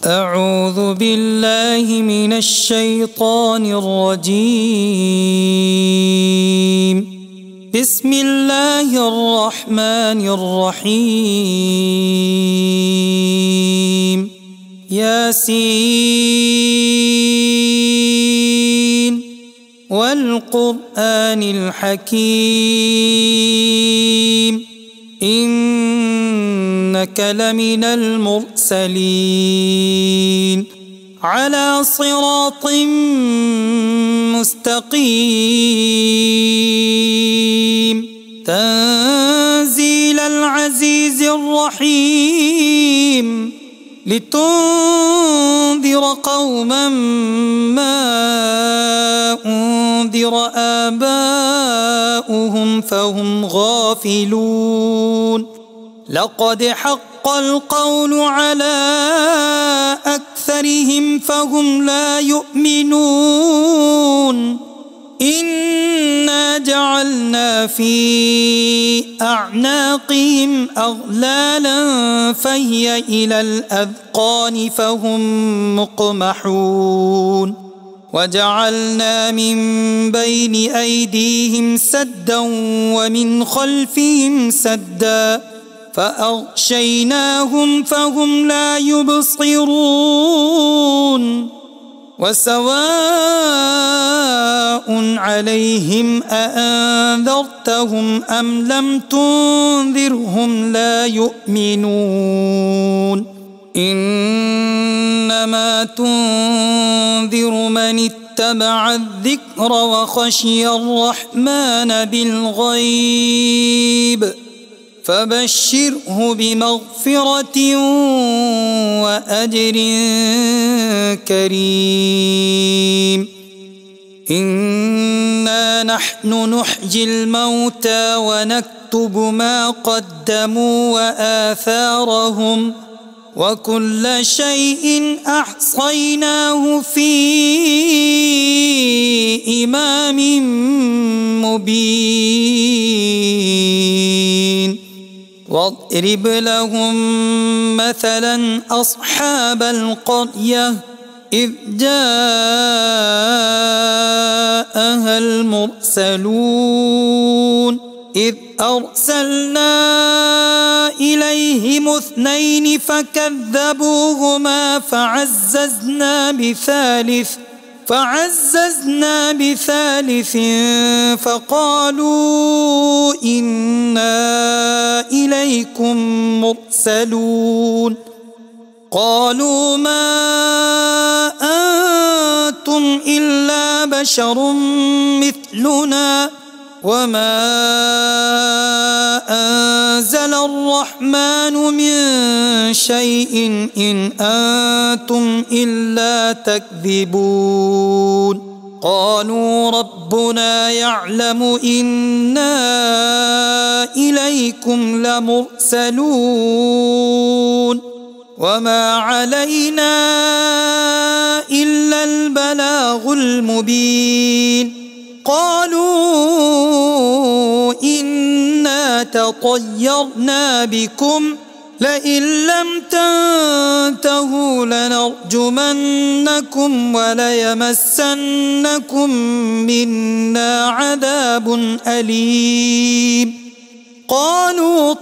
أعوذ بالله من الشيطان الرجيم. بسم الله الرحمن الرحيم. ياسين والقرآن الحكيم إنك لمن المرسلين على صراط مستقيم تنزيل العزيز الرحيم لتنذر قوما ما أنذر آباؤهم فهم غافلون. لقد حق القول على أكثرهم فهم لا يؤمنون. إنا جعلنا في أعناقهم أغلالا فهي إلى الأذقان فهم مقمحون. وجعلنا من بين أيديهم سدا ومن خلفهم سدا فأغشيناهم فهم لا يبصرون. وسواء عليهم أأنذرتهم أم لم تنذرهم لا يؤمنون. إنما تنذر من اتبع الذكر وخشي الرحمن بالغيب فبشره بمغفرة وأجر كريم. إنا نحن نحيي الموتى ونكتب ما قدموا وآثارهم وكل شيء أحصيناه في إمام مبين. واضرب لهم مثلا أصحاب القرية إذ جاءها المرسلون إذ أرسلنا إليهم 2 فكذبوهما فعززنا بثالث فقالوا إنا إليكم مرسلون. قالوا ما أنتم إلا بشر مثلنا وما أنزل الرحمن من شيء إن أنتم إلا تكذبون. قالوا ربنا يعلم إنا إليكم لمرسلون وما علينا إلا البلاغ المبين. قالوا إنا تطيرنا بكم لئن لم تنتهوا لنرجمنكم وليمسنكم منا عذاب أليم. قالوا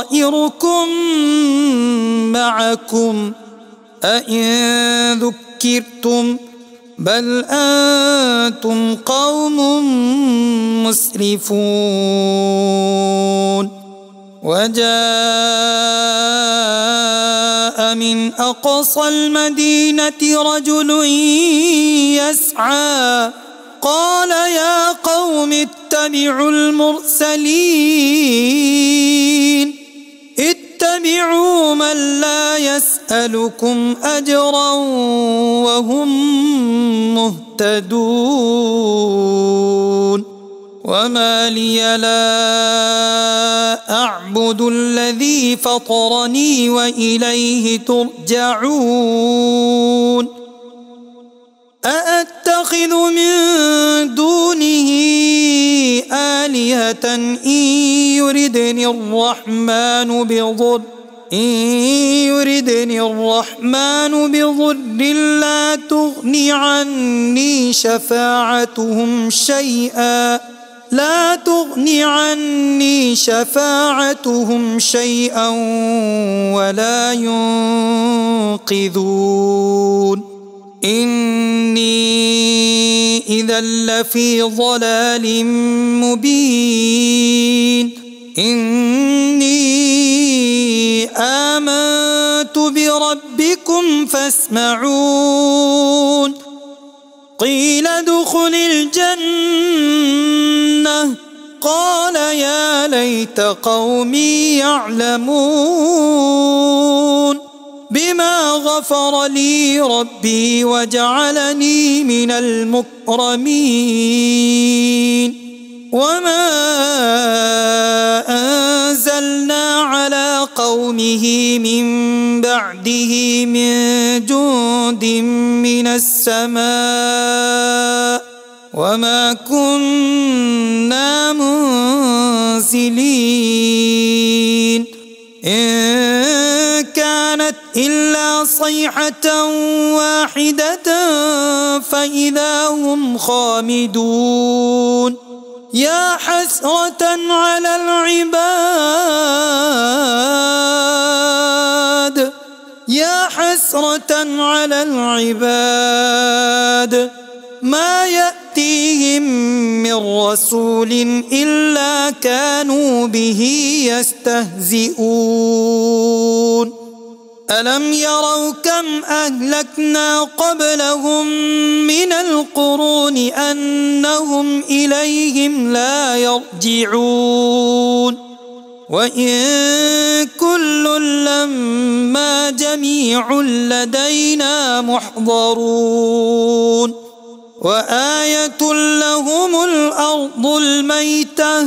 طائركم معكم أئن ذكرتم بل أنتم قوم مسرفون. وجاء من أقصى المدينة رجل يسعى قال يا قوم اتبعوا المرسلين اتبعوا من لا يسألكم أجرا وهم مهتدون. وما لي لا أعبد الذي فطرني وإليه ترجعون. أأتخذ من دونه آلهة إن يردني يردني الرحمن بضر لا تغن عني شفاعتهم شيئا ولا ينقذون إني إذا لفي ضلال مبين إني آمنت بربكم فاسمعون قيل ادخل الجنة قال يا ليت قومي يعلمون بما غفر لي ربي وجعلني من المكرمين وما أنزلنا على قومه من بعده من جند من السماء وما كنا منزلين إن كانت إلا صيحة واحدة فإذا هم خامدون يا حسرة على العباد ما يأتيهم من رسول إلا كانوا به يستهزئون ألم يروا كم أهلكنا قبلهم من القرون أنهم إليهم لا يرجعون وإن كل لما جميع لدينا محضرون وآية لهم الأرض الميتة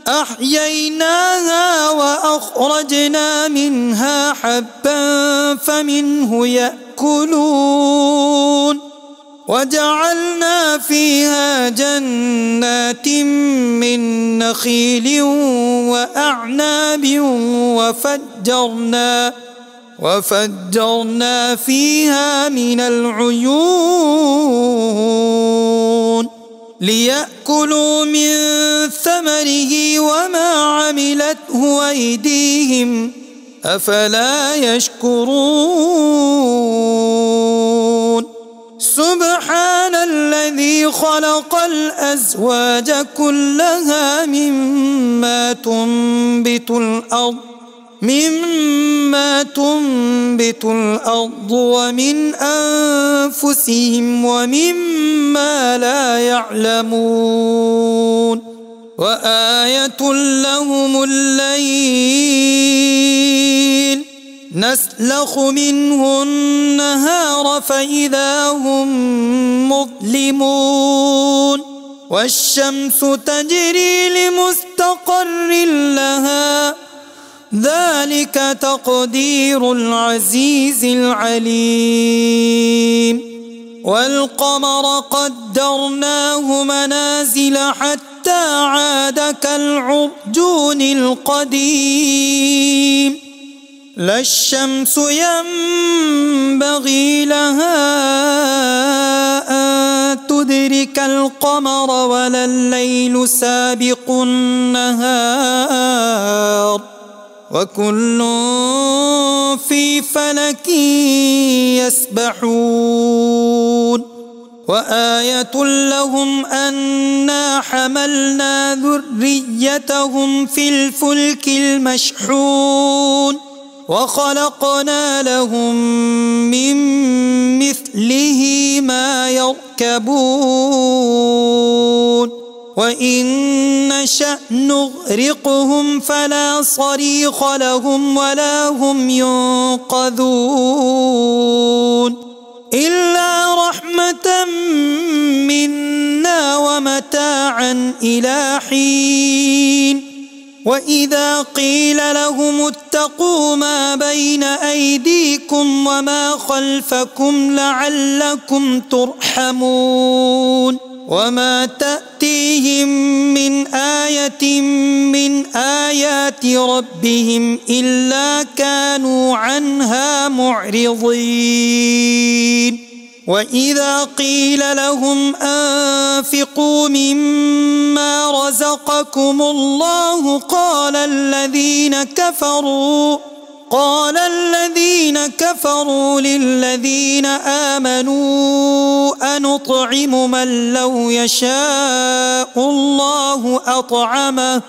أحييناها وأخرجنا منها حبا فمنه يأكلون وجعلنا فيها جنات من نخيل وأعناب وفجرنا فيها من العيون ليأكلوا من ثمره وما عملته أيديهم أفلا يشكرون سبحان الذي خلق الأزواج كلها مما تنبت الأرض ومن أنفسهم ومما لا يعلمون وآية لهم الليل نسلخ منه النهار فإذا هم مظلمون والشمس تجري لمستقر لها ذلك تقدير العزيز العليم والقمر قدرناه منازل حتى عاد كالعرجون القديم لا الشمس ينبغي لها أن تدرك القمر ولا الليل سابق النهار وكل في فلك يسبحون وآية لهم أنا حملنا ذريتهم في الفلك المشحون وخلقنا لهم من مثله ما يركبون وإن نشأ نغرقهم فلا صريخ لهم ولا هم ينقذون إلا رحمة منا ومتاعا إلى حين وإذا قيل لهم اتقوا ما بين أيديكم وما خلفكم لعلكم ترحمون وما تأتيهم من آية من آيات ربهم إلا كانوا عنها معرضين وإذا قيل لهم أنفقوا مما رزقكم الله قال الذين كفروا للذين آمنوا أنطعم من لو يشاء الله أطعمه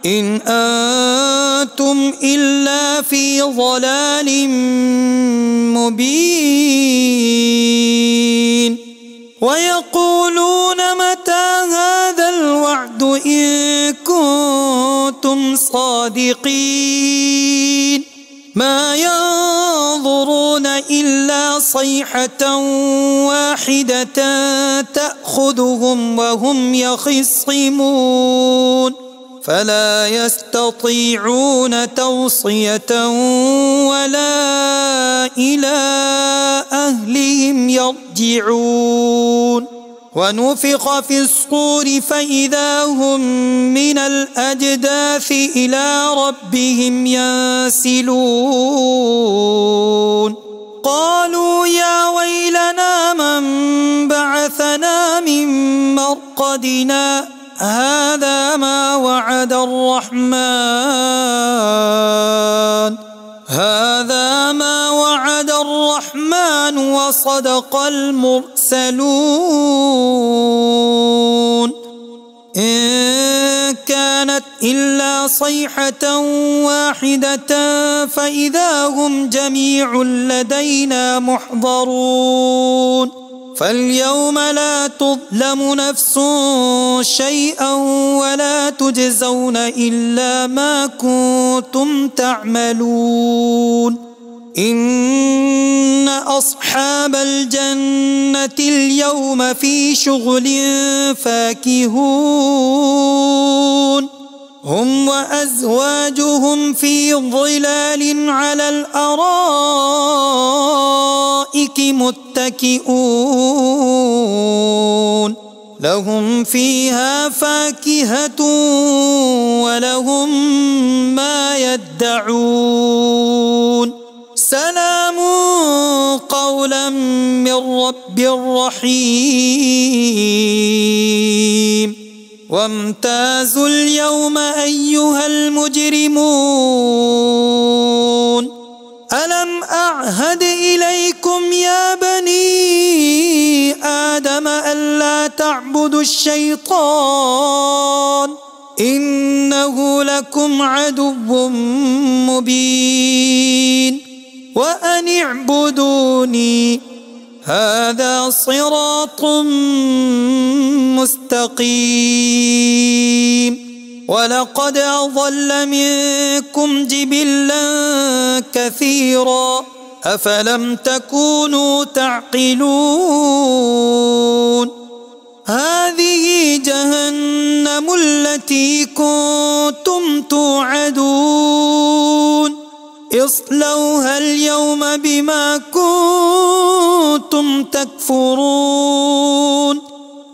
إن أنتم إلا في ضلال مبين ويقولون متى هذا الوعد إن كنتم صادقين ما ينظرون إلا صيحة واحدة تأخذهم وهم يخصمون فلا يستطيعون توصية ولا إلى أهلهم يرجعون ونفخ في الصور فإذا هم من الأجداث إلى ربهم ينسلون قالوا يا ويلنا من بعثنا من مرقدنا هذا ما وعد الرحمن وصدق المرسلون إن كانت إلا صيحة واحدة فإذا هم جميع لدينا محضرون فاليوم لا تظلم نفس شيئا ولا تجزون إلا ما كنتم تعملون إن أصحاب الجنة اليوم في شغل فاكهون هم وأزواجهم في ظلال على الأرائك متكئون لهم فيها فاكهة ولهم ما يدعون سلام قولا من رب رحيم وامتازوا اليوم أيها المجرمون ألم أعهد إليكم يا بني آدم ألا تعبدوا الشيطان إنه لكم عدو مبين وأن اعبدوني هذا صراط مستقيم ولقد أضل منكم جبلا كثيرا أفلم تكونوا تعقلون هذه جهنم التي كنتم توعدون اصلوها اليوم بما كنتم تكفرون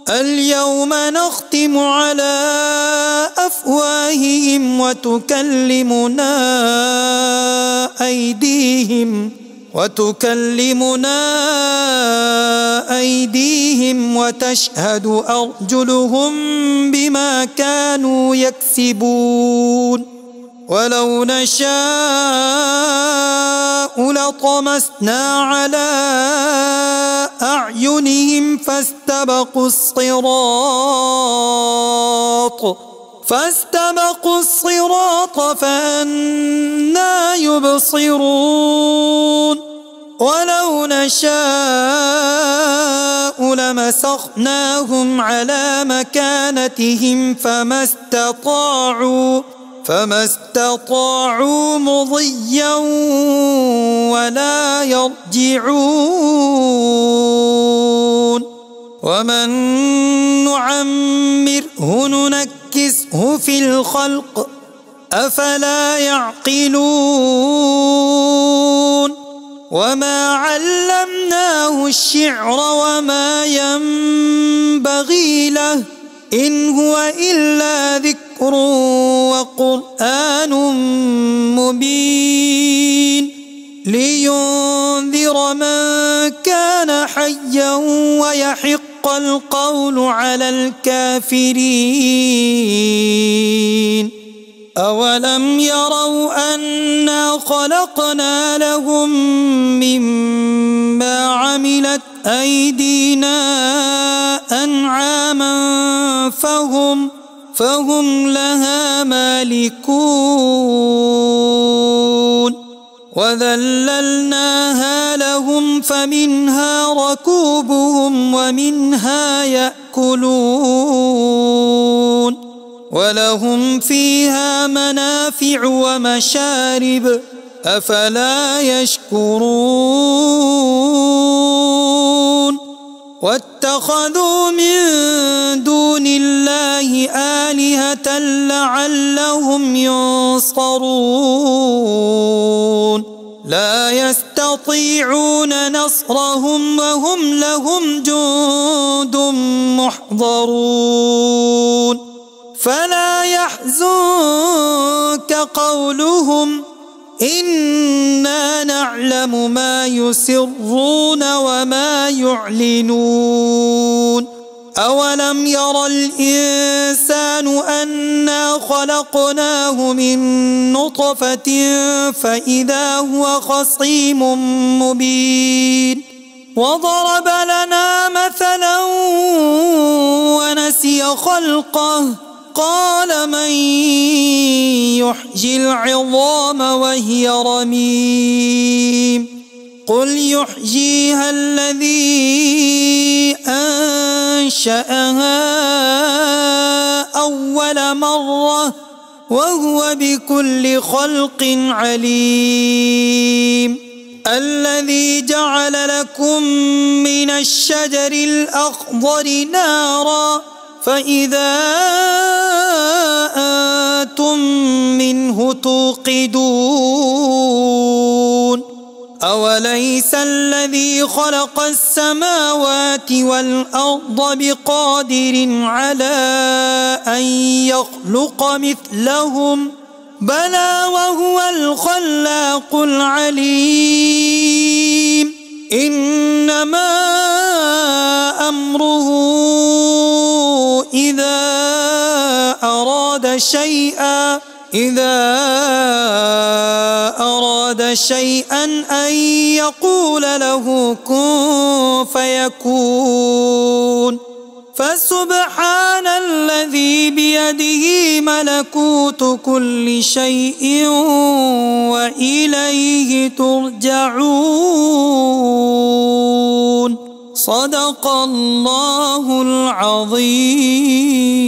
اليوم نختم على أفواههم وتكلمنا أيديهم وتشهد أرجلهم بما كانوا يكسبون ولو نشاء لطمسنا على أعينهم فاستبقوا الصراط فأنى يبصرون ولو نشاء لمسخناهم على مكانتهم فما استطاعوا مضيا ولا يرجعون ومن نعمره ننكسه في الخلق أفلا يعقلون وما علمناه الشعر وما ينبغي له إن هو إلا ذكر وقرآن مبين لينذر من كان حيا ويحق القول على الكافرين أولم يروا أنا خلقنا لهم مما عملت أيدينا أنعاما فهم لها مالكون وذللناها لهم فمنها ركوبهم ومنها يأكلون ولهم فيها منافع ومشارب أفلا يشكرون واتخذوا من دون الله آلهة لعلهم ينصرون لا يستطيعون نصرهم وهم لهم جند محضرون فلا يحزنك قولهم إنا نعلم ما يسرون وما يعلنون أولم ير الإنسان أنا خلقناه من نطفة فإذا هو خصيم مبين وضرب لنا مثلا ونسي خلقه قال من يحيي العظام وهي رميم قل يحييها الذي أنشأها أول مرة وهو بكل خلق عليم الذي جعل لكم من الشجر الأخضر نارا فإذا أنتم منه توقدون أوليس الذي خلق السماوات والأرض بقادر على أن يخلق مثلهم بلى وهو الخلاق العليم إنما أمره إذا أراد شيئا أن يقول له كن فيكون فسبحان الذي بيده ملكوت كل شيء وإليه ترجعون صدق الله العظيم.